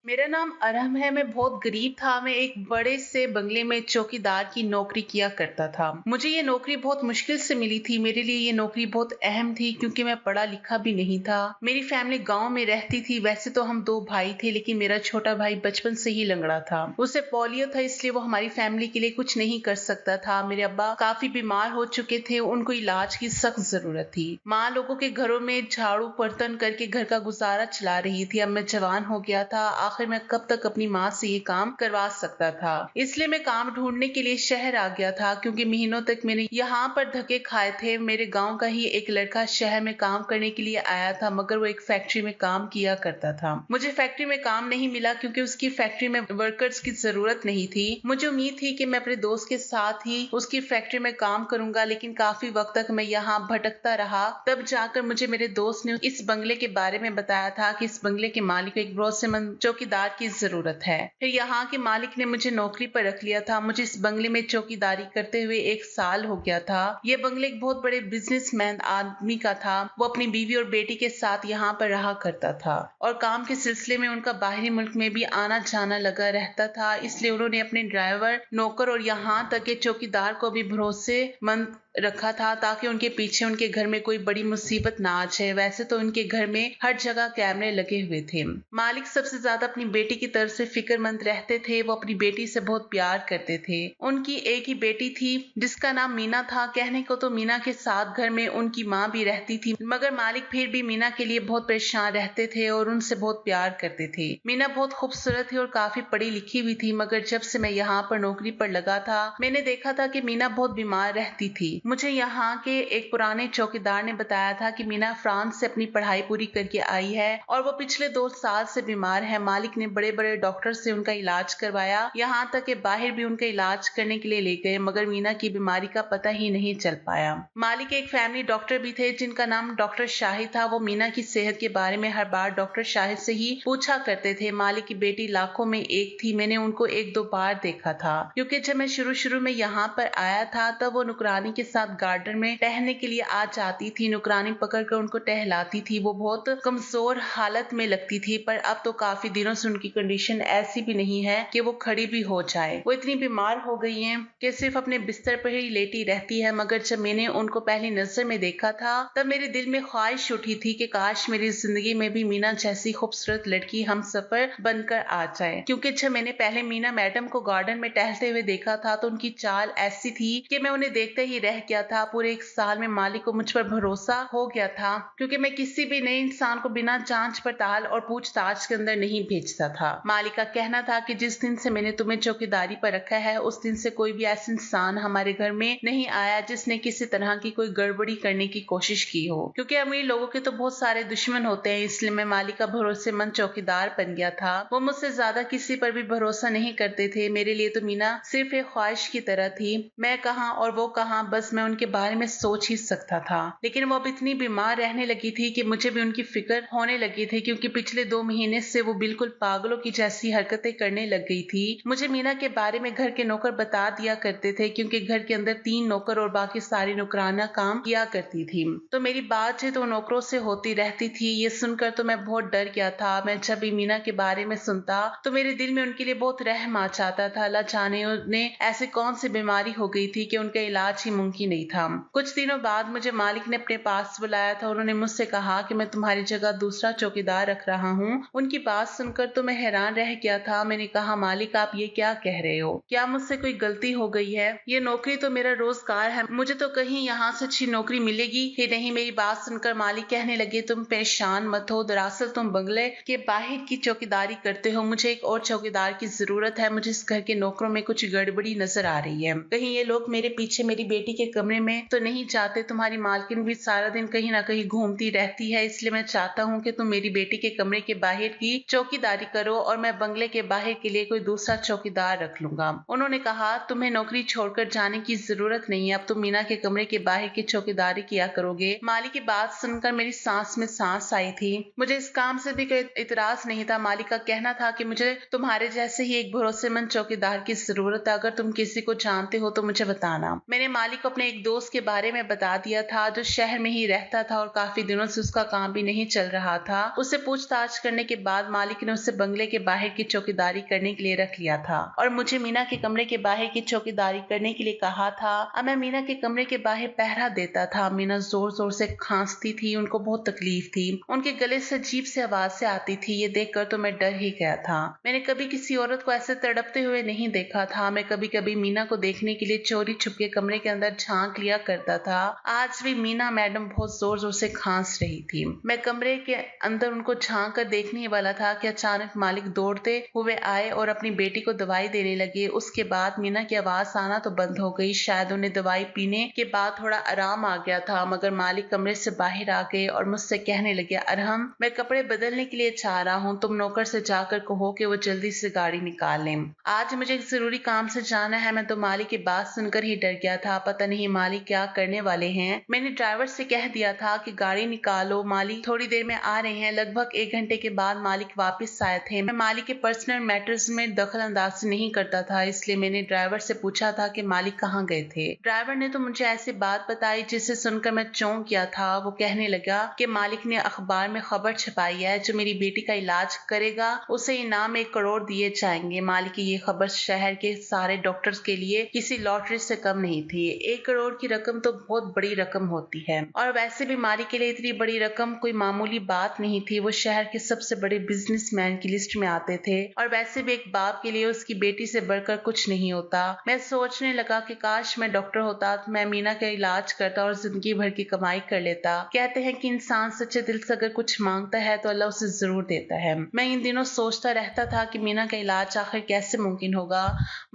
मेरा नाम अरहम है। मैं बहुत गरीब था। मैं एक बड़े से बंगले में चौकीदार की नौकरी किया करता था। मुझे ये नौकरी बहुत मुश्किल से मिली थी। मेरे लिए ये नौकरी बहुत अहम थी क्योंकि मैं पढ़ा लिखा भी नहीं था। मेरी फैमिली गांव में रहती थी। वैसे तो हम 2 भाई थे, लेकिन मेरा छोटा भाई बचपन से ही लंगड़ा था। उसे पोलियो था, इसलिए वो हमारी फैमिली के लिए कुछ नहीं कर सकता था। मेरे अब्बा काफी बीमार हो चुके थे। उनको इलाज की सख्त जरूरत थी। माँ लोगों के घरों में झाड़ू बर्तन करके घर का गुजारा चला रही थी। अब मैं जवान हो गया था। आखिर मैं कब तक अपनी माँ से ये काम करवा सकता था। इसलिए मैं काम ढूंढने के लिए शहर आ गया था, क्योंकि महीनों तक मैंने यहाँ पर धक्के खाए थे। मेरे गांव का ही एक लड़का शहर में काम करने के लिए आया था, मगर वो एक फैक्ट्री में काम किया करता था। मुझे फैक्ट्री में काम नहीं मिला क्योंकि उसकी फैक्ट्री में वर्कर्स की जरूरत नहीं थी। मुझे उम्मीद थी कि मैं अपने दोस्त के साथ ही उसकी फैक्ट्री में काम करूंगा, लेकिन काफी वक्त तक मैं यहाँ भटकता रहा। तब जाकर मुझे मेरे दोस्त ने इस बंगले के बारे में बताया था कि इस बंगले के मालिक को एक भरोसेमंद चौकीदार की जरूरत है। फिर यहाँ के मालिक ने मुझे नौकरी पर रख लिया था। मुझे इस बंगले में चौकीदारी करते हुए 1 साल हो गया था। ये बंगले एक बहुत बड़े बिजनेसमैन आदमी का था। वो अपनी बीवी और बेटी के साथ यहाँ पर रहा करता था और काम के सिलसिले में उनका बाहरी मुल्क में भी आना जाना लगा रहता था। इसलिए उन्होंने अपने ड्राइवर, नौकर और यहाँ तक के चौकीदार को भी भरोसेमंद रखा था, ताकि उनके पीछे उनके घर में कोई बड़ी मुसीबत ना आ जाए। वैसे तो उनके घर में हर जगह कैमरे लगे हुए थे। मालिक सबसे ज्यादा अपनी बेटी की तरफ से फिक्रमंद रहते थे। वो अपनी बेटी से बहुत प्यार करते थे। उनकी एक ही बेटी थी जिसका नाम मीना था। कहने को तो मीना के साथ घर में उनकी माँ भी रहती थी, मगर मालिक फिर भी मीना के लिए बहुत परेशान रहते थे और उनसे बहुत प्यार करते थे। मीना बहुत खूबसूरत थी और काफी पढ़ी लिखी हुई थी, मगर जब से मैं यहाँ पर नौकरी पर लगा था, मैंने देखा था कि मीना बहुत बीमार रहती थी। मुझे यहाँ के एक पुराने चौकीदार ने बताया था कि मीना फ्रांस से अपनी पढ़ाई पूरी करके आई है और वो पिछले 2 साल से बीमार है। मालिक ने बड़े बड़े डॉक्टर से उनका इलाज करवाया, यहाँ तक कि बाहर भी उनका इलाज करने के लिए ले गए, मगर मीना की बीमारी का पता ही नहीं चल पाया। मालिक एक फैमिली डॉक्टर भी थे जिनका नाम डॉक्टर शाहिद था। वो मीना की सेहत के बारे में हर बार डॉक्टर शाहिद से ही पूछा करते थे। मालिक की बेटी लाखों में एक थी। मैंने उनको 1-2 बार देखा था, क्योंकि जब मैं शुरू में यहाँ पर आया था तब वो नुकरानी के साथ गार्डन में टहलने के लिए आ जाती थी। नुकरानी पकड़कर उनको टहलाती थी। वो बहुत कमजोर हालत में लगती थी, पर अब तो काफी दिनों से उनकी कंडीशन ऐसी भी नहीं है कि वो खड़ी भी हो जाए। वो इतनी बीमार हो गई हैं कि सिर्फ अपने बिस्तर पर ही लेटी रहती है। मगर जब मैंने उनको पहली नजर में देखा था, तब मेरे दिल में ख्वाहिश उठी थी कि काश मेरी जिंदगी में भी मीना जैसी खूबसूरत लड़की हम सफर बनकर आ जाए। क्योंकि जब मैंने पहले मीना मैडम को गार्डन में टहलते हुए देखा था, तो उनकी चाल ऐसी थी कि मैं उन्हें देखते ही रह गया था। पूरे 1 साल में मालिक को मुझ पर भरोसा हो गया था, क्योंकि मैं किसी भी नए इंसान को बिना जांच पड़ताल और पूछताछ के अंदर नहीं भेजता था। मालिक का कहना था कि जिस दिन से मैंने तुम्हें चौकीदारी पर रखा है, उस दिन से कोई भी ऐसा इंसान हमारे घर में नहीं आया जिसने किसी तरह की कोई गड़बड़ी करने की कोशिश की हो। क्योंकि अमीर लोगों के तो बहुत सारे दुश्मन होते हैं, इसलिए मैं मालिक का भरोसेमंद चौकीदार बन गया था। वो मुझसे ज्यादा किसी पर भी भरोसा नहीं करते थे। मेरे लिए तो मीना सिर्फ एक ख्वाहिश की तरह थी। मैं कहाँ और वो कहाँ, बस मैं उनके बारे में सोच ही सकता था। लेकिन वो अब इतनी बीमार रहने लगी थी कि मुझे भी उनकी फिक्र होने लगी थी, क्योंकि पिछले 2 महीने से वो बिल्कुल पागलों की जैसी हरकतें करने लग गई थी। मुझे मीना के बारे में घर के नौकर बता दिया करते थे, क्योंकि घर के अंदर 3 नौकर और बाकी सारी नौकराना काम किया करती थी। तो मेरी बातचीत तो नौकरों से होती रहती थी। ये सुनकर तो मैं बहुत डर गया था। मैं जब भी मीना के बारे में सुनता तो मेरे दिल में उनके लिए बहुत रहम आ जाता था। अल्लाह जाने उन्हें ऐसी कौन सी बीमारी हो गई थी कि उनका इलाज ही मुमकिन नहीं था। कुछ दिनों बाद मुझे मालिक ने अपने पास बुलाया था। उन्होंने मुझसे कहा कि मैं तुम्हारी जगह दूसरा चौकीदार रख रहा हूँ। उनकी बात सुनकर तो मैं हैरान रह गया था। मैंने कहा, मालिक आप ये क्या कह रहे हो? क्या मुझसे कोई गलती हो गई है? ये नौकरी तो मेरा रोजगार है। मुझे तो कहीं यहाँ से अच्छी नौकरी मिलेगी ही नहीं। मेरी बात सुनकर मालिक कहने लगे, तुम परेशान मत हो। दरअसल तुम बंगले के बाहर की चौकीदारी करते हो। मुझे एक और चौकीदार की जरूरत है। मुझे इस घर के नौकरों में कुछ गड़बड़ी नजर आ रही है। कहीं ये लोग मेरे पीछे मेरी बेटी के कमरे में तो नहीं जाते? तुम्हारी मालकिन भी सारा दिन कहीं ना कहीं घूमती रहती है, इसलिए मैं चाहता हूँ कि तुम मेरी बेटी के कमरे के बाहर की चौकीदारी करो और मैं बंगले के बाहर के लिए कोई दूसरा चौकीदार रख लूंगा। उन्होंने कहा, तुम्हें नौकरी छोड़कर जाने की जरूरत नहीं है। अब तुम मीना के कमरे के बाहर की चौकीदारी किया करोगे। मालिक की बात सुनकर मेरी सांस में सांस आई थी। मुझे इस काम से भी कोई इतराज नहीं था। मालिक का कहना था कि मुझे तुम्हारे जैसे ही एक भरोसेमंद चौकीदार की जरूरत है। अगर तुम किसी को जानते हो तो मुझे बताना। मैंने मालिक को अपनी अपने एक दोस्त के बारे में बता दिया था जो शहर में ही रहता था और काफी दिनों से उसका काम भी नहीं चल रहा था। उससे पूछताछ करने के बाद मालिक ने उससे बंगले के बाहर की चौकीदारी करने के लिए रख लिया था और मुझे मीना के कमरे के बाहर की चौकीदारी करने के लिए कहा था। अब मैं मीना के कमरे के बाहर पहरा देता था। मीना जोर जोर से खांसती थी, उनको बहुत तकलीफ थी, उनके गले से अजीब से आवाज से आती थी। ये देखकर तो मैं डर ही गया था। मैंने कभी किसी औरत को ऐसे तड़पते हुए नहीं देखा था। मैं कभी कभी मीना को देखने के लिए चोरी छुपके कमरे के अंदर झांक लिया करता था। आज भी मीना मैडम बहुत जोर जोर से खांस रही थी। मैं कमरे के अंदर उनको झांक कर देखने वाला था कि अचानक मालिक दौड़ते हुए आए और अपनी बेटी को दवाई देने लगे। उसके बाद मीना की आवाज आना तो बंद हो गई। शायद उन्हें दवाई पीने के बाद थोड़ा आराम आ गया था, मगर मालिक कमरे से बाहर आ गए और मुझसे कहने लगे, अरहम मैं कपड़े बदलने के लिए चाह रहा हूँ, तुम नौकर से जाकर कहो कि वो जल्दी से गाड़ी निकाल लें। आज मुझे एक जरूरी काम से जाना है। मैं तो मालिक की बात सुनकर ही डर गया था। पता नहीं मालिक क्या करने वाले हैं। मैंने ड्राइवर से कह दिया था कि गाड़ी निकालो, मालिक थोड़ी देर में आ रहे हैं। लगभग 1 घंटे के बाद मालिक वापस आए थे। मैं मालिक के पर्सनल मैटर्स में दखल अंदाजी नहीं करता था, इसलिए मैंने ड्राइवर से पूछा था कि मालिक कहाँ गए थे। ड्राइवर ने तो मुझे ऐसी बात बताई जिसे सुनकर मैं चौंक गया था। वो कहने लगा कि मालिक ने अखबार में खबर छपाई है, जो मेरी बेटी का इलाज करेगा उसे इनाम 1 करोड़ दिए जाएंगे। मालिक की ये खबर शहर के सारे डॉक्टर्स के लिए किसी लॉटरी से कम नहीं थी। 1 करोड़ की रकम तो बहुत बड़ी रकम होती है और वैसे भी मालिक के लिए इतनी बड़ी रकम कोई मामूली बात नहीं थी। वो शहर के सबसे बड़े बिजनेसमैन की लिस्ट में आते थे और वैसे भी एक बाप के लिए उसकी बेटी से बढ़कर कुछ नहीं होता। मैं सोचने लगा कि काश मैं डॉक्टर होता तो मैं मीना का इलाज करता और जिंदगी भर की कमाई कर लेता। कहते हैं कि इंसान सच्चे दिल से अगर कुछ मांगता है तो अल्लाह उसे जरूर देता है। मैं इन दिनों सोचता रहता था कि मीना का इलाज आखिर कैसे मुमकिन होगा।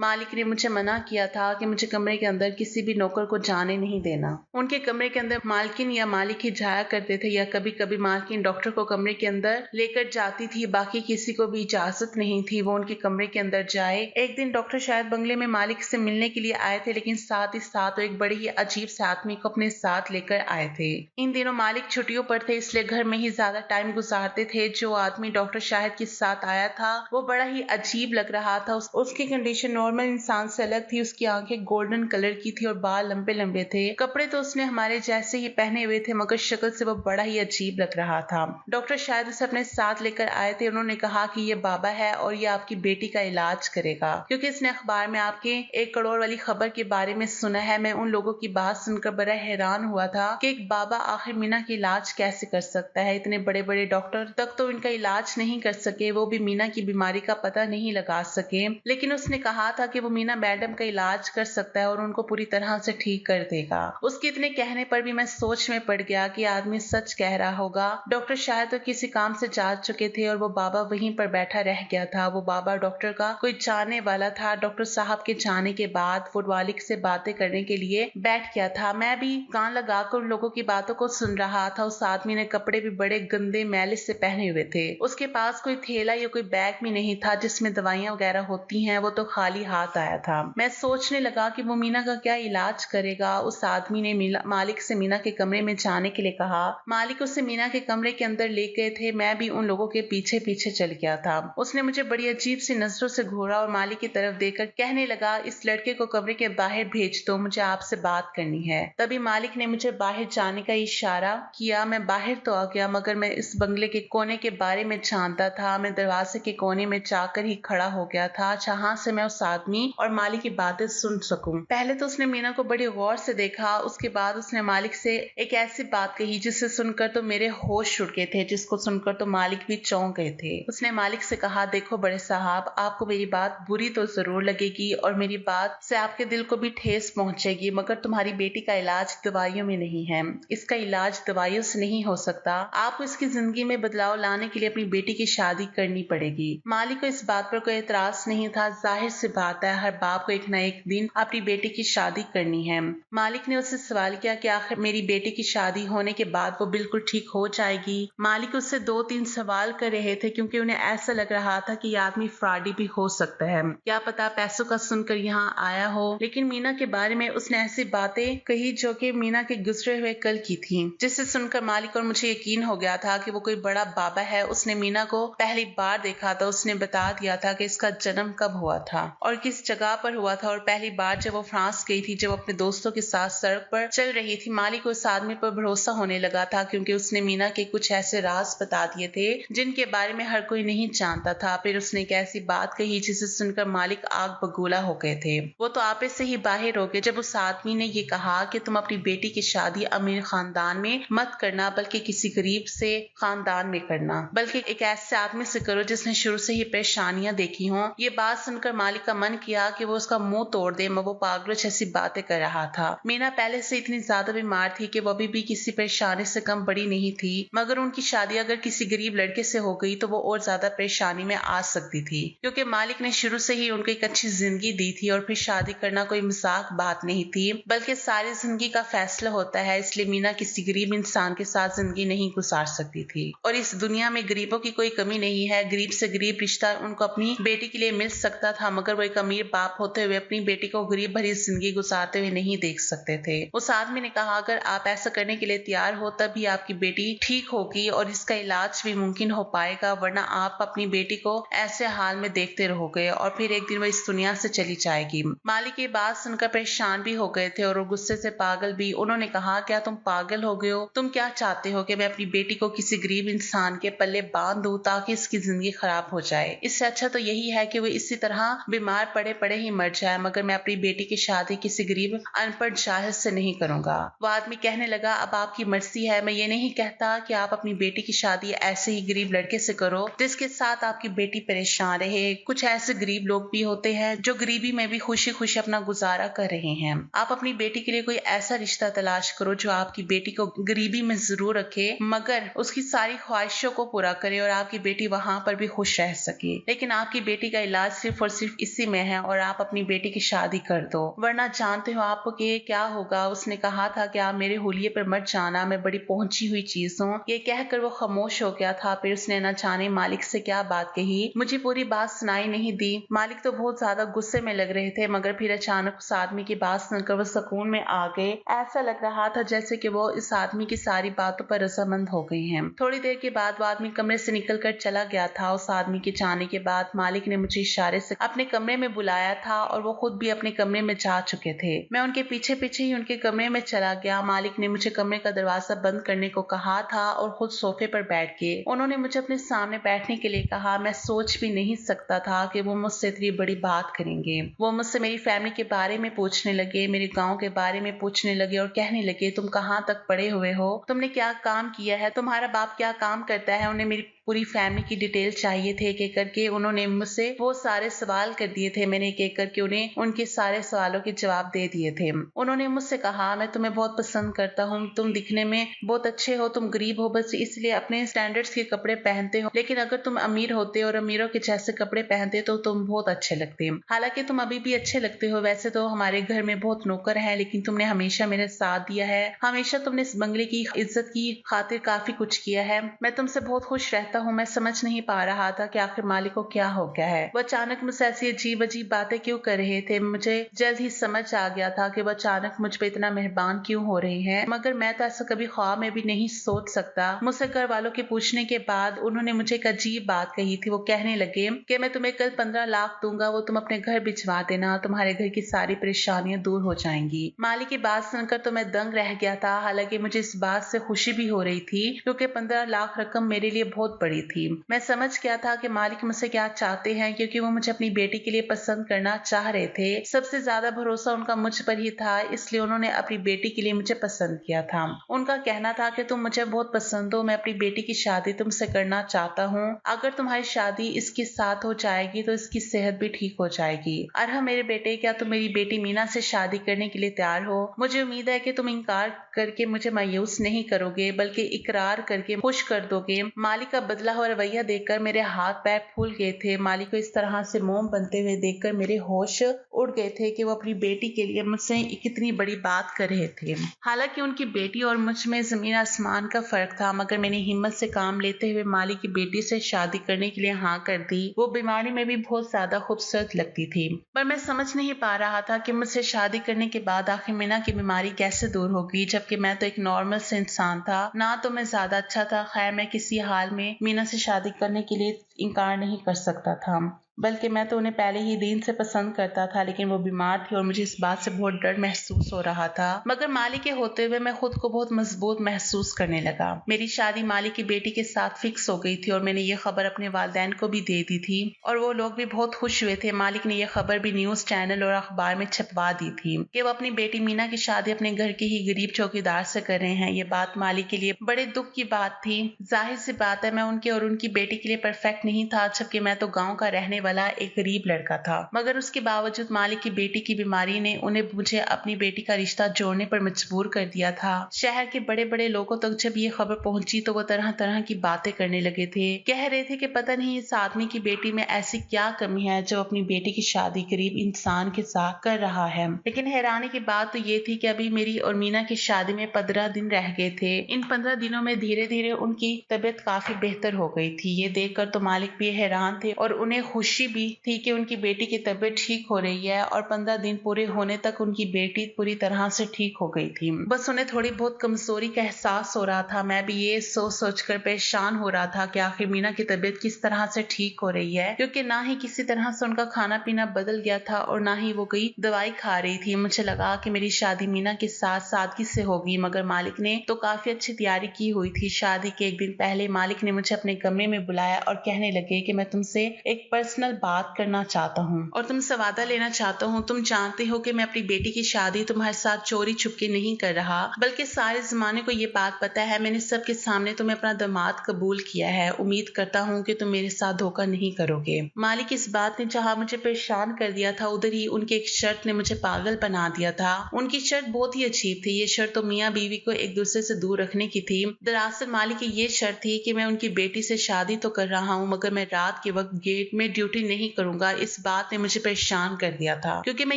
मालिक ने मुझे मना किया था कि मुझे कमरे के अंदर किसी भी नौकर को जाने नहीं देना। उनके कमरे के अंदर मालकिन या मालिक ही जाया करते थे या कभी कभी मालकिन डॉक्टर को कमरे के अंदर लेकर जाती थी। बाकी किसी को भी इजाजत नहीं थी वो उनके कमरे के अंदर जाए। एक दिन डॉक्टर शायद बंगले में मालिक से मिलने के लिए आए थे, लेकिन साथ ही साथ वो एक बड़ी ही अजीब से आदमी को अपने साथ लेकर आए थे। इन दिनों मालिक छुट्टियों पर थे, इसलिए घर में ही ज्यादा टाइम गुजारते थे। जो आदमी डॉक्टर शाहिद के साथ आया था वो बड़ा ही अजीब लग रहा था। उसकी कंडीशन नॉर्मल इंसान से अलग थी। उसकी आंखें गोल्डन कलर की थी और बाल लंबे लंबे थे। कपड़े तो उसने हमारे जैसे ही पहने हुए थे, मगर शक्ल से वो बड़ा ही अजीब लग रहा था। डॉक्टर शायद उसे अपने साथ लेकर आए थे। उन्होंने कहा कि ये बाबा है और ये आपकी बेटी का इलाज करेगा, क्योंकि इसने अखबार में आपके 1 करोड़ वाली खबर के बारे में सुना है। मैं उन लोगों की बात सुनकर बड़ा हैरान हुआ था कि एक बाबा आखिर मीना का इलाज कैसे कर सकता है। इतने बड़े बड़े डॉक्टर तक तो इनका इलाज नहीं कर सके, वो भी मीना की बीमारी का पता नहीं लगा सके। लेकिन उसने कहा था कि वो मीना मैडम का इलाज कर सकता है और उनको पूरी तरह से ठीक कर देगा। उसके इतने कहने पर भी मैं सोच में पड़ गया कि आदमी सच कह रहा होगा। डॉक्टर शायद तो किसी काम से जा चुके थे और वो बाबा वहीं पर बैठा रह गया था। वो बाबा डॉक्टर का कोई जानने वाला था। डॉक्टर साहब के जाने के बाद वो मालिक से बातें करने के लिए बैठ गया था। मैं भी कान लगाकर उन लोगों की बातों को सुन रहा था। उस आदमी ने कपड़े भी बड़े गंदे मैले से पहने हुए थे। उसके पास कोई थैला या कोई बैग भी नहीं था जिसमें दवाइयां वगैरह होती हैं। वो तो खाली हाथ आया था। मैं सोचने लगा कि वो मीना का क्या इलाज करेगा। उस आदमी ने मालिक से मीना के कमरे में जाने के लिए कहा। मालिक उसे मीना के कमरे के अंदर ले गए थे। मैं भी उन लोगों के पीछे पीछे चल गया था। उसने मुझे बड़ी अजीब सी नजरों से घूरा और मालिक की तरफ देखकर कहने लगा, इस लड़के को कमरे के बाहर भेज दो, मुझे आपसे बात करनी है। तभी मालिक ने मुझे बाहर जाने का इशारा किया। मैं बाहर तो आ गया, मगर मैं इस बंगले के कोने के बारे में जानता था। मैं दरवाजे के कोने में जाकर ही खड़ा हो गया था, जहां से मैं उस आदमी और मालिक की बातें सुन सकूं। पहले तो उसने मीना को बड़ी गौर से देखा। उसके बाद उसने मालिक से एक ऐसी बात कही जिसे सुनकर तो मेरे होश उड़ गए थे, जिसको सुनकर तो मालिक भी चौंक गए थे। उसने मालिक से कहा, देखो बड़े साहब, आपको मेरी बात बुरी तो जरूर लगेगी और मेरी बात से आपके दिल को भी ठेस पहुंचेगी, मगर तुम्हारी बेटी का इलाज दवाइयों में नहीं है। इसका इलाज दवाइयों से नहीं हो सकता। आपको इसकी जिंदगी में बदलाव लाने के लिए अपनी बेटी की शादी करनी पड़ेगी। मालिक को इस बात पर कोई एतराज नहीं था। जाहिर सी बात है, हर बाप को एक न एक दिन अपनी बेटी की शादी करनी है। मालिक ने उससे सवाल किया कि आखिर मेरी बेटी की शादी होने के बाद वो बिल्कुल ठीक हो जाएगी। मालिक उससे 2-3 सवाल कर रहे थे, क्योंकि उन्हें ऐसा लग रहा था कि यह आदमी फ्रॉडी भी हो सकता है। क्या पता पैसों का सुनकर यहाँ आया हो। लेकिन मीना के बारे में उसने ऐसी बातें कही जो कि मीना के गुजरे हुए कल की थी, जिससे सुनकर मालिक और मुझे यकीन हो गया था कि वो कोई बड़ा बाबा है। उसने मीना को पहली बार देखा था। उसने बता दिया था कि इसका जन्म कब हुआ था और किस जगह पर हुआ था, और पहली बार जब वो फ्रांस गई थी, जब अपने अपने दोस्तों के साथ सड़क पर चल रही थी, मालिक को उस आदमी पर भरोसा होने लगा था क्योंकि उसने मीना के कुछ ऐसे राज बता दिए थे जिनके बारे में हर कोई नहीं जानता था। फिर उसने एक ऐसी बात कही जिसे सुनकर मालिक आग बगूला हो गए थे। वो तो आपे से ही बाहर हो गए जब उस आदमी ने ये कहा कि तुम अपनी बेटी की शादी अमीर खानदान में मत करना, बल्कि किसी गरीब से खानदान में करना, बल्कि एक ऐसे आदमी से करो जिसने शुरू से ही परेशानियां देखी हों। ये बात सुनकर मालिक का मन किया कि वो उसका मुंह तोड़ दे, मगर वो पागलों जैसी बातें कर रहा था। मीना पहले से इतनी ज्यादा बीमार थी कि वो अभी भी किसी परेशानी से कम बड़ी नहीं थी, मगर उनकी शादी अगर किसी गरीब लड़के से हो गई तो वो और ज्यादा परेशानी में आ सकती थी, क्योंकि मालिक ने शुरू से ही उनको एक अच्छी जिंदगी दी थी और फिर शादी करना कोई मजाक बात नहीं थी, बल्कि सारी जिंदगी का फैसला होता है। इसलिए मीना किसी गरीब इंसान के साथ जिंदगी नहीं गुजार सकती थी। और इस दुनिया में गरीबों की कोई कमी नहीं है। गरीब से गरीब रिश्ता उनको अपनी बेटी के लिए मिल सकता था, मगर वो एक अमीर बाप होते हुए अपनी बेटी को गरीब भरी जिंदगी गुजारते हुए नहीं देख सकते थे। उस आदमी ने कहा, अगर आप ऐसा करने के लिए तैयार हो तभी आपकी बेटी ठीक होगी और इसका इलाज भी मुमकिन हो पाएगा, वरना आप अपनी बेटी को ऐसे हाल में देखते रहोगे और फिर एक दिन वो इस दुनिया से चली जाएगी। मालिक ये बात सुनकर परेशान भी हो गए थे और वो गुस्से से पागल भी। उन्होंने कहा, क्या तुम पागल हो गए हो? तुम क्या चाहते हो कि मैं अपनी बेटी को किसी गरीब इंसान के पल्ले बांध दूं ताकि इसकी जिंदगी खराब हो जाए? इससे अच्छा तो यही है कि वो इसी तरह बीमार पड़े पड़े ही मर जाए, मगर मैं अपनी बेटी की शादी किसी गरीब अनपढ़ जाहिल से नहीं करूंगा। वो आदमी कहने लगा, अब आपकी मर्जी है, मैं ये नहीं कहता कि आप अपनी बेटी की शादी ऐसे ही गरीब लड़के से करो जिसके साथ आपकी बेटी परेशान रहे। कुछ ऐसे गरीब लोग भी होते हैं जो गरीबी में भी खुशी खुशी अपना गुजारा कर रहे हैं। आप अपनी बेटी के लिए कोई ऐसा रिश्ता तलाश करो जो आपकी बेटी को गरीबी में जरूर रखे, मगर उसकी सारी ख्वाहिशों को पूरा करे और आपकी बेटी वहां पर भी खुश रह सके। लेकिन आपकी बेटी का इलाज सिर्फ और सिर्फ इसी में है और आप अपनी बेटी की शादी कर दो, वरना जानते हो आपके क्या होगा। उसने कहा था कि आप मेरे हुलिये पर मत जाना, मैं बड़ी पहुंची हुई चीज हूँ। ये कहकर वो खामोश हो गया था। फिर उसने न जाने मालिक से क्या बात कही, मुझे पूरी बात सुनाई नहीं दी। मालिक तो बहुत ज्यादा गुस्से में लग रहे थे, मगर फिर अचानक उस आदमी की बात सुनकर वो सुकून में आ गए। ऐसा लग रहा था जैसे कि वो इस आदमी की सारी बातों पर रजामंद हो गई हैं। थोड़ी देर के बाद वो आदमी कमरे से निकल कर चला गया था। उस आदमी के जाने के बाद मालिक ने मुझे इशारे से अपने कमरे में बुलाया था और वो खुद भी अपने कमरे में जा चुके थे। मैं उनके पीछे पीछे ही उनके कमरे में चला गया। मालिक ने मुझे कमरे का दरवाजा बंद करने को कहा था और खुद सोफे पर बैठ के उन्होंने मुझे अपने सामने बैठने के लिए कहा। मैं सोच भी नहीं सकता था कि वो मुझसे इतनी बड़ी बात करेंगे। वो मुझसे मेरी फैमिली के बारे में पूछने लगे, मेरे गांव के बारे में पूछने लगे और कहने लगे, तुम कहाँ तक पढ़े हुए हो, तुमने क्या काम किया है, तुम्हारा बाप क्या काम करता है। उन्हें मेरी पूरी फैमिली की डिटेल चाहिए थे। एक एक करके उन्होंने मुझसे वो सारे सवाल कर दिए थे। मैंने एक एक करके उन्हें उनके सारे सवालों के जवाब दे दिए थे। उन्होंने मुझसे कहा, मैं तुम्हें बहुत पसंद करता हूँ, तुम दिखने में बहुत अच्छे हो, तुम गरीब हो बस इसलिए अपने स्टैंडर्ड्स के कपड़े पहनते हो, लेकिन अगर तुम अमीर होते और अमीरों के जैसे कपड़े पहनते तो तुम बहुत अच्छे लगते। हालांकि तुम अभी भी अच्छे लगते हो। वैसे तो हमारे घर में बहुत नौकर है, लेकिन तुमने हमेशा मेरे साथ दिया है, हमेशा तुमने इस बंगले की इज्जत की खातिर काफी कुछ किया है। मैं तुमसे बहुत खुश रहता हूँ। मैं समझ नहीं पा रहा था कि आखिर मालिक को क्या हो गया है। वो अचानक मुझसे ऐसी अजीब अजीब बातें क्यों कर रहे थे। मुझे जल्द ही समझ आ गया था कि वो अचानक मुझ पे इतना मेहरबान क्यों हो रहे हैं, मगर मैं तो ऐसा कभी ख्वाब में भी नहीं सोच सकता। मुझसे घर वालों के पूछने के बाद उन्होंने मुझे एक अजीब बात कही थी। वो कहने लगे कि मैं तुम्हें कल 15 लाख दूंगा, वो तुम अपने घर भिजवा देना, तुम्हारे घर की सारी परेशानियां दूर हो जाएंगी। मालिक की बात सुनकर तो मैं दंग रह गया था। हालांकि मुझे इस बात से खुशी भी हो रही थी क्योंकि 15 लाख रकम मेरे लिए बहुत बड़ी थी। मैं समझ गया था कि मालिक मुझसे क्या चाहते हैं, क्योंकि वो मुझे अपनी बेटी के लिए पसंद करना चाह रहे थे। सबसे ज्यादा भरोसा उनका मुझ पर ही था, इसलिए उन्होंने अपनी बेटी के लिए मुझे पसंद किया था। उनका कहना था कि तुम मुझे बहुत पसंद हो, मैं अपनी बेटी की शादी तुमसे करना चाहता हूँ। अगर तुम्हारी शादी इसके साथ हो जाएगी तो इसकी सेहत भी ठीक हो जाएगी। अरे मेरे बेटे, क्या तुम मेरी बेटी मीना से शादी करने के लिए तैयार हो? मुझे उम्मीद है कि तुम इनकार करके मुझे मायूस नहीं करोगे, बल्कि इकरार करके खुश कर दोगे। मालिक का बदला हुआ रवैया देखकर मेरे हाथ पैर फूल गए थे। मालिक को इस तरह से मोम बनते हुए देखकर मेरे होश उड़ गए थे कि वो अपनी बेटी के लिए मुझसे कितनी बड़ी बात कर रहे थे। हालांकि उनकी बेटी और मुझ में जमीन आसमान का फर्क था, मगर मैंने हिम्मत से काम लेते हुए मालिक की बेटी से शादी करने के लिए हाँ कर दी। वो बीमारी में भी बहुत ज्यादा खूबसूरत लगती थी, पर मैं समझ नहीं पा रहा था कि मुझसे शादी करने के बाद आखिर मीना की बीमारी कैसे दूर होगी, जबकि मैं तो एक नॉर्मल से इंसान था। ना तो मैं ज्यादा अच्छा था। खैर, मैं किसी हाल में मीना से शादी करने के लिए इनकार नहीं कर सकता था, बल्कि मैं तो उन्हें पहले ही दिन से पसंद करता था, लेकिन वो बीमार थी और मुझे इस बात से बहुत डर महसूस हो रहा था। मगर माली के होते हुए मैं खुद को बहुत मजबूत महसूस करने लगा। मेरी शादी माली की बेटी के साथ फिक्स हो गई थी और मैंने ये खबर अपने वालिदैन को भी दे दी थी और वो लोग भी बहुत खुश हुए थे। मालिक ने यह खबर भी न्यूज चैनल और अखबार में छपवा दी थी कि वो अपनी बेटी मीना की शादी अपने घर के ही गरीब चौकीदार से कर रहे हैं। ये बात मालिक के लिए बड़े दुख की बात थी। जाहिर सी बात है, मैं उनके और उनकी बेटी के लिए परफेक्ट नहीं था, जबकि मैं तो गाँव का रहने वाला एक गरीब लड़का था। मगर उसके बावजूद मालिक की बेटी की बीमारी ने उन्हें मुझे अपनी बेटी का रिश्ता जोड़ने पर मजबूर कर दिया था। शहर के बड़े बड़े लोगों तक जब ये खबर पहुंची तो वो तरह तरह की बातें करने लगे थे। कह रहे थे कि पता नहीं इस आदमी की बेटी में ऐसी क्या कमी है जो अपनी बेटी की शादी गरीब इंसान के साथ कर रहा है। लेकिन हैरानी की बात तो ये थी कि अभी मेरी और मीना की शादी में 15 दिन रह गए थे। इन 15 दिनों में धीरे धीरे उनकी तबीयत काफी बेहतर हो गई थी। ये देखकर तो मालिक भी हैरान थे और उन्हें खुशी भी थी कि उनकी बेटी की तबीयत ठीक हो रही है और 15 दिन पूरे होने तक उनकी बेटी पूरी तरह से ठीक हो गई थी। बस उन्हें थोड़ी बहुत कमजोरी का एहसास हो रहा था। मैं भी ये सोच सोचकर परेशान हो रहा था कि आखिर मीना की तबीयत किस तरह से ठीक हो रही है, क्योंकि ना ही किसी तरह से उनका खाना पीना बदल गया था और ना ही वो कोई दवाई खा रही थी। मुझे लगा कि मेरी शादी मीना के साथ सादगी से होगी, मगर मालिक ने तो काफी अच्छी तैयारी की हुई थी। शादी के एक दिन पहले मालिक ने मुझे अपने कमरे में बुलाया और कहने लगे कि मैं तुमसे एक पर्सनल बात करना चाहता हूँ और तुमसे वादा लेना चाहता हूँ। तुम जानते हो कि मैं अपनी बेटी की शादी तुम्हारे साथ चोरी छुपके नहीं कर रहा, बल्कि सारे जमाने को ये बात पता है। मैंने सबके सामने तुम्हें अपना दामाद कबूल किया है। उम्मीद करता हूँ कि तुम मेरे साथ धोखा नहीं करोगे। मालिक इस बात ने जहाँ मुझे परेशान कर दिया था, उधर ही उनकी एक शर्त ने मुझे पागल बना दिया था। उनकी शर्त बहुत ही अजीब थी। ये शर्त तो मियाँ बीवी को एक दूसरे से दूर रखने की थी। दरअसल मालिक की ये शर्त थी कि मैं उनकी बेटी से शादी तो कर रहा हूँ, मगर मैं रात के वक्त गेट में ड्यूटी नहीं करूंगा। इस बात ने मुझे परेशान कर दिया था, क्योंकि मैं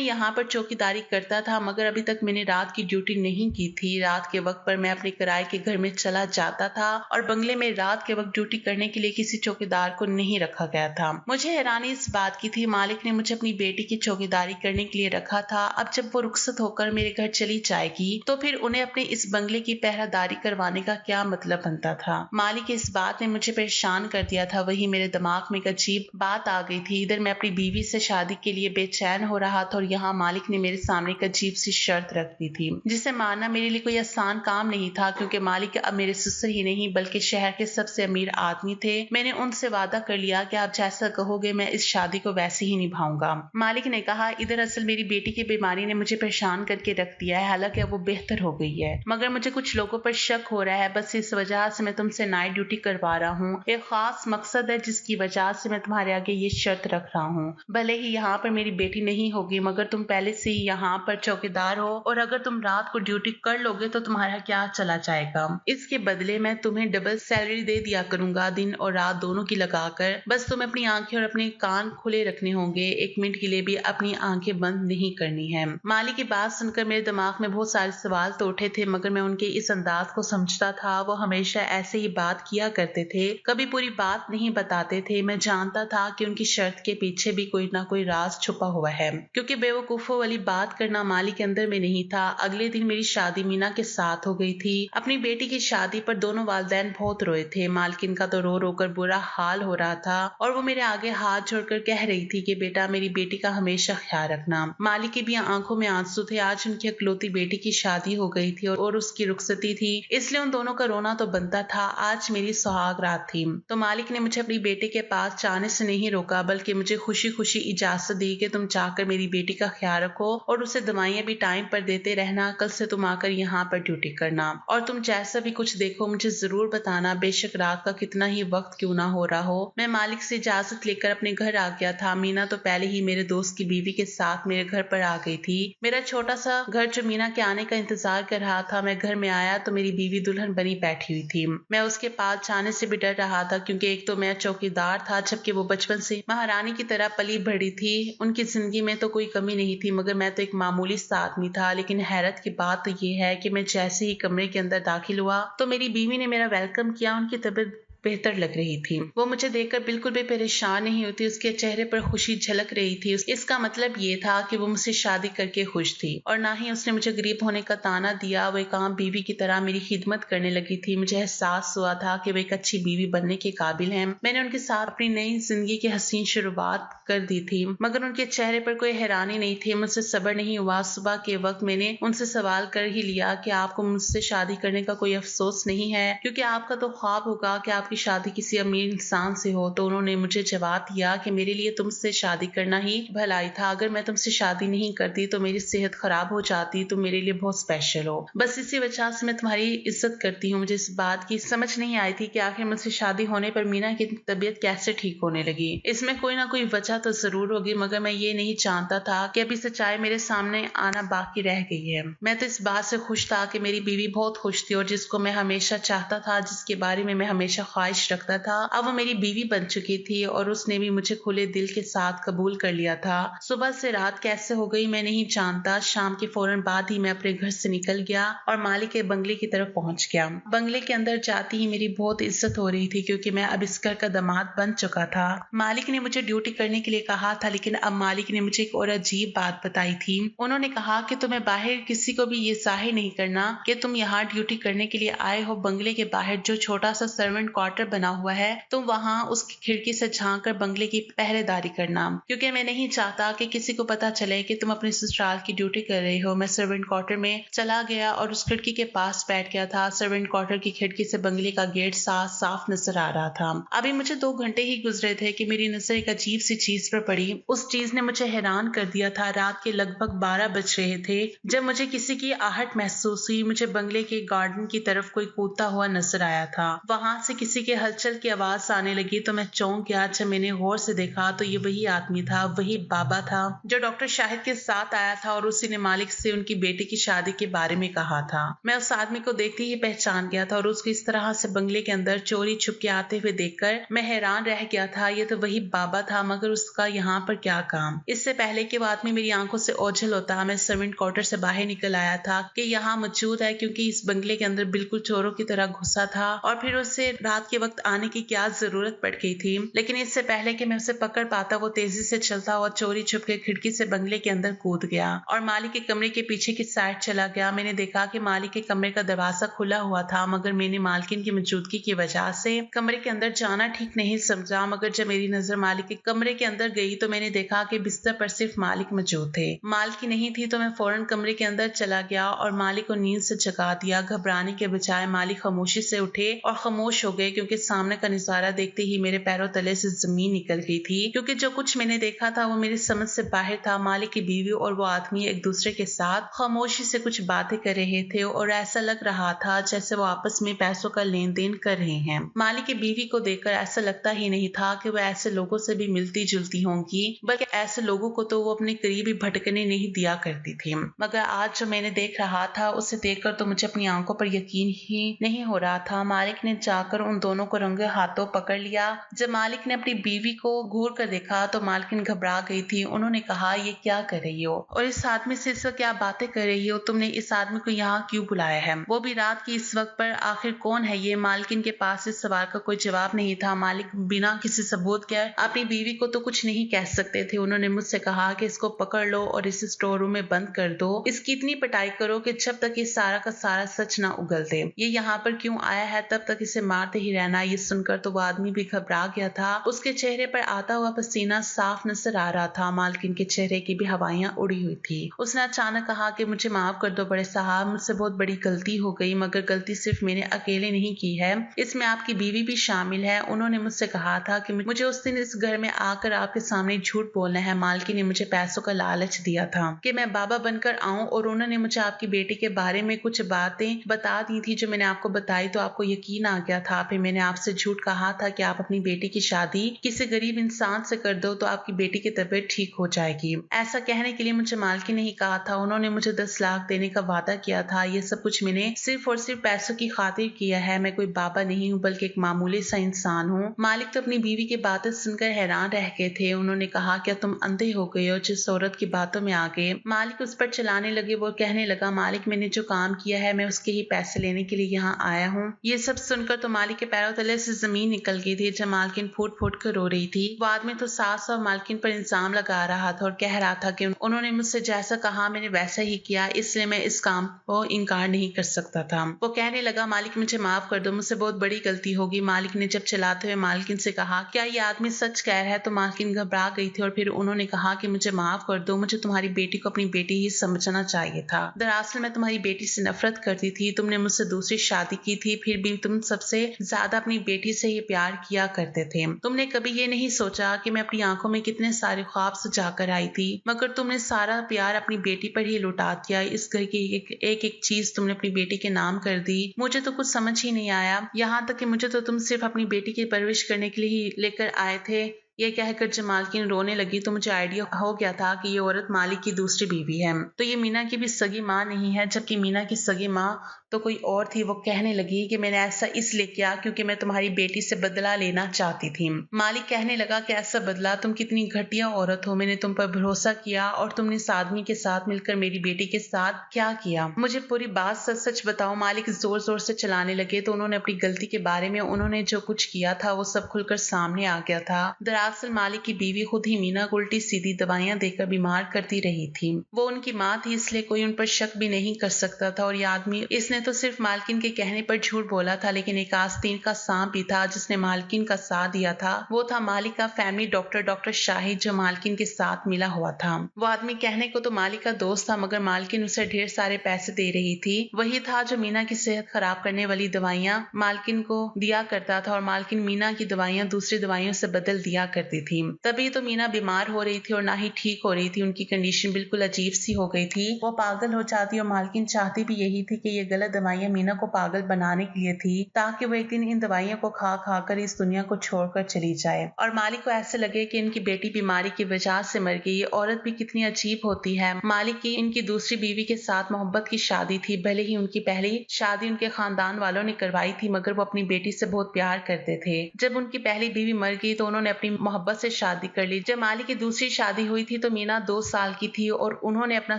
यहाँ पर चौकीदारी करता था, मगर अभी तक मैंने रात की ड्यूटी नहीं की थी। रात के वक्त पर मैं अपने किराए के घर में चला जाता था और बंगले में रात के वक्त ड्यूटी करने के लिए किसी चौकीदार को नहीं रखा गया था। मुझे हैरानी इस बात की थी, मालिक ने मुझे अपनी बेटी की चौकीदारी करने के लिए रखा था। अब जब वो रुखसत होकर मेरे घर चली जाएगी तो फिर उन्हें अपने इस बंगले की पहरादारी करवाने का क्या मतलब बनता था। मालिक की इस बात ने मुझे परेशान कर दिया था। वही मेरे दिमाग में एक अजीब बात आ गई थी। इधर मैं अपनी बीवी से शादी के लिए बेचैन हो रहा था और यहाँ मालिक ने मेरे सामने एक अजीब सी शर्त रख दी थी, जिसे मानना मेरे लिए कोई आसान काम नहीं था, क्योंकि मालिक अब मेरे ससुर ही नहीं बल्कि शहर के सबसे अमीर आदमी थे। मैंने उनसे वादा कर लिया कि आप जैसा कहोगे मैं इस शादी को वैसे ही निभाऊंगा। मालिक ने कहा, इधर असल मेरी बेटी की बीमारी ने मुझे परेशान करके रख दिया है, हालांकि अब वो बेहतर हो गई है, मगर मुझे कुछ लोगों पर शक हो रहा है। बस इस वजह से मैं तुमसे नाइट ड्यूटी करवा रहा हूँ। एक खास मकसद है जिसकी वजह से मैं तुम्हारे आगे ये शर्त रख रहा हूँ। भले ही यहाँ पर मेरी बेटी नहीं होगी, मगर तुम पहले से ही यहाँ पर चौकीदार हो और अगर तुम रात को ड्यूटी कर लोगे तो तुम्हारा क्या चला जाएगा। इसके बदले मैं तुम्हें डबल सैलरी दे दिया करूंगा, दिन और रात दोनों की लगाकर। बस तुम्हें अपनी आंखें और अपने कान खुले रखने होंगे, एक मिनट के लिए भी अपनी आंखें बंद नहीं करनी है। माली की बात सुनकर मेरे दिमाग में बहुत सारे सवाल तो उठे थे, मगर मैं उनके इस अंदाज को समझता था। वो हमेशा ऐसे ही बात किया करते थे, कभी पूरी बात नहीं बताते थे। मैं जानता था कि उनकी शर्त के पीछे भी कोई ना कोई राज छुपा हुआ है, क्योंकि बेवकूफों वाली बात करना माली के अंदर में नहीं था। अगले दिन मेरी शादी मीना के साथ हो गई थी। अपनी बेटी की शादी पर दोनों वालिदैन बहुत रोए थे। मालकिन का तो रो रो कर बुरा हाल हो रहा था और वो मेरे आगे हाथ जोड़कर कह रही थी कि बेटा मेरी बेटी का हमेशा ख्याल रखना। मालिक की भी आंखों में आंसू थे। आज उनकी इकलौती बेटी की शादी हो गई थी और उसकी रुखसती थी, इसलिए उन दोनों का रोना तो बनता था। आज मेरी सुहाग रात थी तो मालिक ने मुझे अपनी बेटी के पास जाने से नहीं रोका, बल्कि मुझे खुशी खुशी इजाजत दी कि तुम जाकर मेरी बेटी का ख्याल रखो और उसे दवाइयां भी टाइम पर देते रहना। कल से तुम आकर यहाँ पर ड्यूटी करना और तुम जैसा भी कुछ देखो मुझे जरूर बताना, बेशक रात का कितना ही वक्त क्यों ना हो रहा हो। मैं मालिक से इजाजत लेकर अपने घर आ गया था। मीना तो पहले ही मेरे दोस्त की बीवी के साथ मेरे घर पर आ गई थी। मेरा छोटा सा घर जो मीना के आने का इंतजार कर रहा था, मैं घर में आया तो मेरी बीवी दुल्हन बनी बैठी हुई थी। मैं उसके पास जाने से भी डर रहा था, क्योंकि एक तो मैं चौकीदार था, जबकि वो बचपन से महारानी की तरह पली बढ़ी थी। उनकी जिंदगी में तो कोई कमी नहीं थी, मगर मैं तो एक मामूली सा आदमी था। लेकिन हैरत की बात तो ये है कि मैं जैसे ही कमरे के अंदर दाखिल हुआ तो मेरी बीवी ने मेरा वेलकम किया। उनकी तबीयत बेहतर लग रही थी। वो मुझे देखकर बिल्कुल भी परेशान नहीं होती, उसके चेहरे पर खुशी झलक रही थी। इसका मतलब ये था कि वो मुझसे शादी करके खुश थी और ना ही उसने मुझे गरीब होने का ताना दिया। वो एक आम बीवी की तरह मेरी खिदमत करने लगी थी। मुझे एहसास हुआ था कि वो एक अच्छी बीवी बनने के काबिल है। मैंने उनके साथ अपनी नई जिंदगी की हसीन शुरुआत कर दी थी, मगर उनके चेहरे पर कोई हैरानी नहीं थी। मुझसे सब्र नहीं हुआ। सुबह के वक्त मैंने उनसे सवाल कर ही लिया कि आपको मुझसे शादी करने का कोई अफसोस नहीं है, क्योंकि आपका तो ख्वाब होगा कि आपकी शादी किसी अमीर इंसान से हो। तो उन्होंने मुझे जवाब दिया कि मेरे लिए तुमसे शादी करना ही भलाई था। अगर मैं तुमसे शादी नहीं करती तो मेरी सेहत खराब हो जाती। तुम मेरे लिए बहुत स्पेशल हो, बस इसी वजह से मैं तुम्हारी इज्जत करती हूँ। मुझे इस बात की समझ नहीं आई थी कि आखिर मुझसे शादी होने पर मीना की तबीयत कैसे ठीक होने लगी। इसमें कोई ना कोई वजह तो जरूर होगी, मगर मैं ये नहीं जानता था कि अभी सच्चाई मेरे सामने आना बाकी रह गई है। मैं तो इस बात से खुश था कि मेरी बीवी बहुत खुश थी और जिसको मैं हमेशा चाहता था, जिसके बारे में मैं हमेशा ख्वाहिश रखता था, अब वो मेरी बीवी बन चुकी थी और उसने भी मुझे खुले दिल के साथ कबूल कर लिया था। सुबह से रात कैसे हो गई मैं नहीं जानता। शाम के फौरन बाद ही मैं अपने घर से निकल गया और मालिक के बंगले की तरफ पहुंच गया। बंगले के अंदर जाती ही मेरी बहुत इज्जत हो रही थी, क्योंकि मैं अब इस घर का दामाद बन चुका था। मालिक ने मुझे ड्यूटी करने के लिए कहा था, लेकिन अब मालिक ने मुझे एक और अजीब बात बताई थी। उन्होंने कहा कि तुम्हें बाहर किसी को भी ये जाहिर नहीं करना कि तुम यहाँ ड्यूटी करने के लिए आए हो। बंगले के बाहर जो छोटा सा सर्वेंट क्वार्टर बना हुआ है, तुम वहाँ उसकी खिड़की से झांक कर बंगले की पहरेदारी करना, क्योंकि मैं नहीं चाहता कि किसी को पता चले कि तुम अपने ससुराल की ड्यूटी कर रहे हो। मैं सर्वेंट क्वार्टर में चला गया और उस खिड़की के पास बैठ गया था। सर्वेंट क्वार्टर की खिड़की से बंगले का गेट साफ साफ नजर आ रहा था। अभी मुझे 2 घंटे ही गुजरे थे कि मेरी नजर एक अजीब सी चीज पर पड़ी। उस चीज ने मुझे हैरान कर दिया था। रात के लगभग 12 बज रहे थे जब मुझे किसी की आहट महसूस हुई। मुझे बंगले के गार्डन की तरफ कोई कूदता हुआ नजर आया था। वहां से किसी के हलचल की आवाज आने लगी तो मैं चौंक गया। जब मैंने गौर से देखा तो ये वही आदमी था, वही बाबा था जो डॉक्टर शाहिद के साथ आया था और उसी ने मालिक से उनकी बेटी की शादी के बारे में कहा था। मैं उस आदमी को देखते ही पहचान गया था और उसको इस तरह से बंगले के अंदर चोरी छुप के आते हुए देखकर मैं हैरान रह गया था। ये तो वही बाबा था, मगर उसका यहाँ पर क्या काम। इससे पहले कि वो आदमी मेरी आंखों से ओझल होता, मैं सर्वेंट क्वार्टर से बाहर निकल आया था कि यहाँ मौजूद है, क्योंकि इस बंगले के अंदर बिल्कुल चोरों की तरह घुसा था और फिर उससे रात के वक्त आने की क्या जरूरत पड़ गई थी। लेकिन इससे पहले कि मैं उसे पकड़ पाता, वो तेजी से चलता हुआ चोरी छुप के खिड़की से बंगले के अंदर कूद गया और मालिक के कमरे के पीछे की साइड चला गया। मैंने देखा कि मालिक के कमरे का दरवाजा खुला हुआ था, मगर मैंने मालकिन की मौजूदगी की वजह से कमरे के अंदर जाना ठीक नहीं समझा। मगर जब मेरी नजर मालिक के कमरे के अंदर गई तो मैंने देखा कि बिस्तर पर सिर्फ मालिक मौजूद थे। मालिक नहीं थी तो मैं फौरन कमरे के अंदर चला गया और मालिक को नींद से जगा दिया। घबराने के बजाय मालिक खामोशी से उठे और खामोश हो गए, क्योंकि सामने का नजारा देखते ही मेरे पैरों तले से जमीन निकल गई थी, क्योंकि जो कुछ मैंने देखा था वो मेरी समझ से बाहर था। मालिक की बीवी और वो आदमी एक दूसरे के साथ खामोशी से कुछ बातें कर रहे थे और ऐसा लग रहा था जैसे वो आपस में पैसों का लेन देन कर रहे हैं। मालिक की बीवी को देखकर ऐसा लगता ही नहीं था कि वो ऐसे लोगों से भी मिलती जुलती होंगी, बल्कि ऐसे लोगों को तो वो अपने करीब ही भटकने नहीं दिया करती थी। मगर आज जो मैंने देख रहा था उसे देखकर तो मुझे अपनी आंखों पर यकीन ही नहीं हो रहा था। मालिक ने जाकर उन दोनों को रंगे हाथों पकड़ लिया। जब मालिक ने अपनी बीवी को घूर कर देखा तो मालकिन घबरा गई थी। उन्होंने कहा, ये क्या कर रही हो और इस आदमी से इस वक्त क्या बातें कर रही हो? तुमने इस आदमी को यहाँ क्यों बुलाया है, वो भी रात की इस वक्त पर? आखिर कौन है ये? मालकिन के पास इस सवाल का कोई जवाब नहीं था। मालिक बिना किसी सबूत के अपनी बीवी को तो कुछ नहीं कह सकते थे। उन्होंने मुझसे कहा कि इसको पकड़ लो और इस स्टोर रूम में बंद कर दो। इसकी इतनी पिटाई करो कि जब तक ये सारा का सारा सच ना उगल दे। ये यहाँ पर क्यों आया है तब तक इसे मारते ही रहना। ये सुनकर तो वो आदमी भी घबरा गया था। उसके चेहरे पर आता हुआ पसीना साफ नजर आ रहा था। मालकिन के चेहरे की भी हवाइयां उड़ी हुई थी। उसने अचानक कहा कि मुझे माफ कर दो बड़े साहब, मुझसे बहुत बड़ी गलती हो गई, मगर गलती सिर्फ मैंने अकेले नहीं की है, इसमें आपकी बीवी भी शामिल है। उन्होंने मुझसे कहा था कि मुझे उस दिन इस घर में आकर आपके सामने झूठ बोलना है। मालकिन ने मुझे पैसों का लालच दिया था कि मैं बाबा बनकर आऊं और उन्होंने मुझे आपकी बेटी के बारे में कुछ बातें बता दी थी जो मैंने आपको बताई तो आपको यकीन आ गया था। फिर मैंने आपसे झूठ कहा था कि आप अपनी बेटी की शादी किसी गरीब इंसान से कर दो तो आपकी बेटी की तबीयत ठीक हो जाएगी। ऐसा कहने के लिए मुझे मालकिन ने ही कहा था। उन्होंने मुझे 10 लाख देने का वादा किया था। ये सब कुछ मैंने सिर्फ और सिर्फ पैसों की खातिर किया है। मैं कोई बाबा नहीं हूँ बल्कि एक मामूली सा इंसान हूँ। मालिक तो अपनी बीवी की बातें सुनकर हैरान रह गए रहे थे। उन्होंने कहा, क्या तुम अंधे हो गए हो जिस औरत की बातों में आ गए? मालिक उस पर चलाने लगे। वो कहने लगा, मालिक मैंने जो काम किया है मैं उसके ही पैसे लेने के लिए यहाँ आया हूँ। ये सब सुनकर तो मालिक के पैरों तले से जमीन निकल गई थी। जब मालकिन फूट फूट कर रो रही थी, वो आदमी तो सास और मालकिन पर इल्जाम लगा रहा था और कह रहा था कि उन्होंने मुझसे जैसा कहा मैंने वैसा ही किया, इसलिए मैं इस काम को इनकार नहीं कर सकता था। वो कहने लगा, मालिक मुझे माफ कर दो, मुझसे बहुत बड़ी गलती होगी। मालिक ने जब चलाते हुए मालकिन से कहा, क्या ये आदमी सच कह रहा है? तो मालकिन घबरा गई थी और फिर उन्होंने कहा कि मुझे माफ कर दो, मुझे तुम्हारी बेटी को अपनी बेटी ही समझना चाहिए था। दरअसल मैं तुम्हारी बेटी से नफरत करती थी। तुमने मुझसे दूसरी शादी की थी, फिर भी तुम सबसे ज्यादा अपनी बेटी से ही प्यार किया करते थे। तुमने कभी ये नहीं सोचा कि मैं अपनी आंखों में कितने सारे ख्वाब सजाकर आई थी, मगर तुमने सारा प्यार अपनी बेटी पर ही लुटा दिया। इस घर की एक एक चीज तुमने अपनी बेटी के नाम कर दी। मुझे तो कुछ समझ ही नहीं आया, यहाँ तक कि मुझे तो तुम सिर्फ अपनी बेटी की परवरिश करने के लिए ही लेकर आए थे। ये कहकर जब मालकिन रोने लगी तो मुझे आइडिया हो गया था कि ये औरत मालिक की दूसरी बीवी है, तो ये मीना की भी सगी माँ नहीं है, जबकि मीना की सगी माँ तो कोई और थी। वो कहने लगी कि मैंने ऐसा इसलिए किया क्योंकि मैं तुम्हारी बेटी से बदला लेना चाहती थी। मालिक कहने लगा कि ऐसा बदला? तुम कितनी घटिया औरत हो, मैंने तुम पर भरोसा किया और तुमने इस आदमी के साथ मिलकर मेरी बेटी के साथ क्या किया? मुझे पूरी बात सच सच बताओ। मालिक जोर जोर से चलाने लगे तो उन्होंने अपनी गलती के बारे में उन्होंने जो कुछ किया था वो सब खुलकर सामने आ गया था। दरअसल मालिक की बीवी खुद ही मीना को उल्टी सीधी दवाइयां देकर बीमार करती रही थी। वो उनकी माँ थी, इसलिए कोई उन पर शक भी नहीं कर सकता था। और ये आदमी, इसने तो सिर्फ मालकिन के कहने पर झूठ बोला था, लेकिन एक आस्तीन का सांप भी था जिसने मालकिन का साथ दिया था। वो था मालिक का फैमिली डॉक्टर शाहिद, जो मालकिन के साथ मिला हुआ था। वो आदमी कहने को तो मालिक का दोस्त था, मगर मालकिन उसे ढेर सारे पैसे दे रही थी। वही था जो मीना की सेहत खराब करने वाली दवाइयां मालकिन को दिया करता था और मालकिन मीना की दवाइयां दूसरी दवाइयों से बदल दिया करती थी। तभी तो मीना बीमार हो रही थी और ना ही ठीक हो रही थी। उनकी कंडीशन बिल्कुल अजीब सी हो गई थी। वो पागल हो जाती और मालकिन चाहती भी यही थी कि ये गलत दवाइयां मीना को पागल बनाने के लिए थी, ताकि वो एक दिन इन दवाइयों को खा खा कर इस दुनिया को छोड़कर चली जाए और मालिक को ऐसे लगे कि इनकी बेटी बीमारी की वजह से मर गई। ये औरत भी कितनी अजीब होती है। मालिक की इनकी दूसरी बीवी के साथ मोहब्बत की शादी थी। भले ही उनकी पहली शादी उनके खानदान वालों ने करवाई थी, मगर वो अपनी बेटी से बहुत प्यार करते थे। जब उनकी पहली बीवी मर गई तो उन्होंने अपनी मोहब्बत से शादी कर ली। जब मालिक की दूसरी शादी हुई थी तो मीना 2 साल की थी और उन्होंने अपना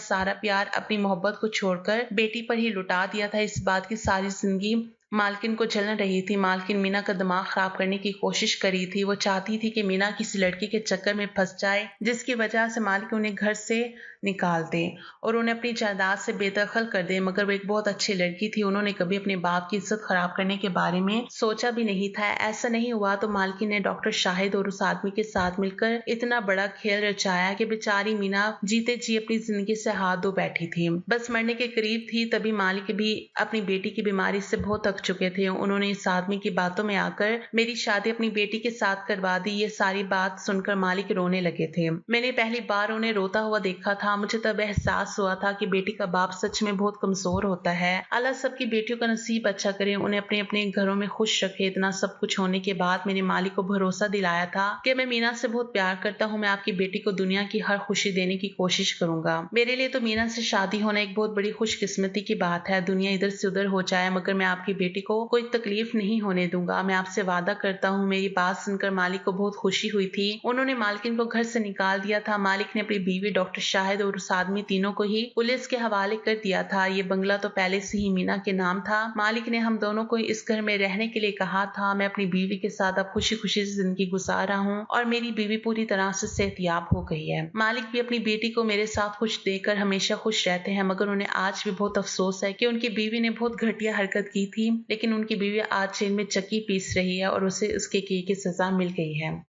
सारा प्यार अपनी मोहब्बत को छोड़कर बेटी पर ही लुटा दिया था। इस बात की सारी जिंदगी मालकिन को जलन रही थी। मालकिन मीना का दिमाग खराब करने की कोशिश करी थी। वो चाहती थी कि मीना किसी लड़के के चक्कर में फंस जाए, जिसकी वजह से मालिक उन्हें घर से निकाल दे और उन्हें अपनी जायदाद से बेदखल कर दे। मगर वो एक बहुत अच्छी लड़की थी, उन्होंने कभी अपने बाप की इज्जत खराब करने के बारे में सोचा भी नहीं था। ऐसा नहीं हुआ तो मालकिन ने डॉक्टर शाहिद और उस आदमी के साथ मिलकर इतना बड़ा खेल रचाया कि बेचारी मीना जीते जी अपनी जिंदगी से हाथ धो बैठी थी। बस मरने के करीब थी, तभी मालिक भी अपनी बेटी की बीमारी से बहुत थक चुके थे। उन्होंने इस आदमी की बातों में आकर मेरी शादी अपनी बेटी के साथ करवा दी। ये सारी बात सुनकर मालिक रोने लगे थे। मैंने पहली बार उन्हें रोता हुआ देखा था। मुझे तब एहसास हुआ था कि बेटी का बाप सच में बहुत कमजोर होता है। अल्लाह सबकी बेटियों का नसीब अच्छा करे, उन्हें अपने अपने घरों में खुश रखे। इतना सब कुछ होने के बाद मैंने मालिक को भरोसा दिलाया था कि मैं मीना से बहुत प्यार करता हूँ, मैं आपकी बेटी को दुनिया की हर खुशी देने की कोशिश करूंगा। मेरे लिए तो मीना से शादी होना एक बहुत बड़ी खुशकिस्मती की बात है। दुनिया इधर से उधर हो जाए, मगर मैं आपकी बेटी को कोई तकलीफ नहीं होने दूंगा। मैं आपसे वादा करता हूँ। मेरी बात सुनकर मालिक को बहुत खुशी हुई थी। उन्होंने मालकिन को घर से निकाल दिया था। मालिक ने अपनी बीवी डॉक्टर शाहिद और उस आदमी तीनों को ही पुलिस के हवाले कर दिया था। ये बंगला तो पहले से ही मीना के नाम था। मालिक ने हम दोनों को इस घर में रहने के लिए कहा था। मैं अपनी बीवी के साथ अब खुशी खुशी से जिंदगी गुजार रहा हूँ और मेरी बीवी पूरी तरह से सेहतयाब हो गई है। मालिक भी अपनी बेटी को मेरे साथ खुश देकर हमेशा खुश रहते हैं, मगर उन्हें आज भी बहुत अफसोस है कि उनकी बीवी ने बहुत घटिया हरकत की थी। लेकिन उनकी बीवी आज जेल में चक्की पीस रही है और उसे उसके किए की सजा मिल गई है।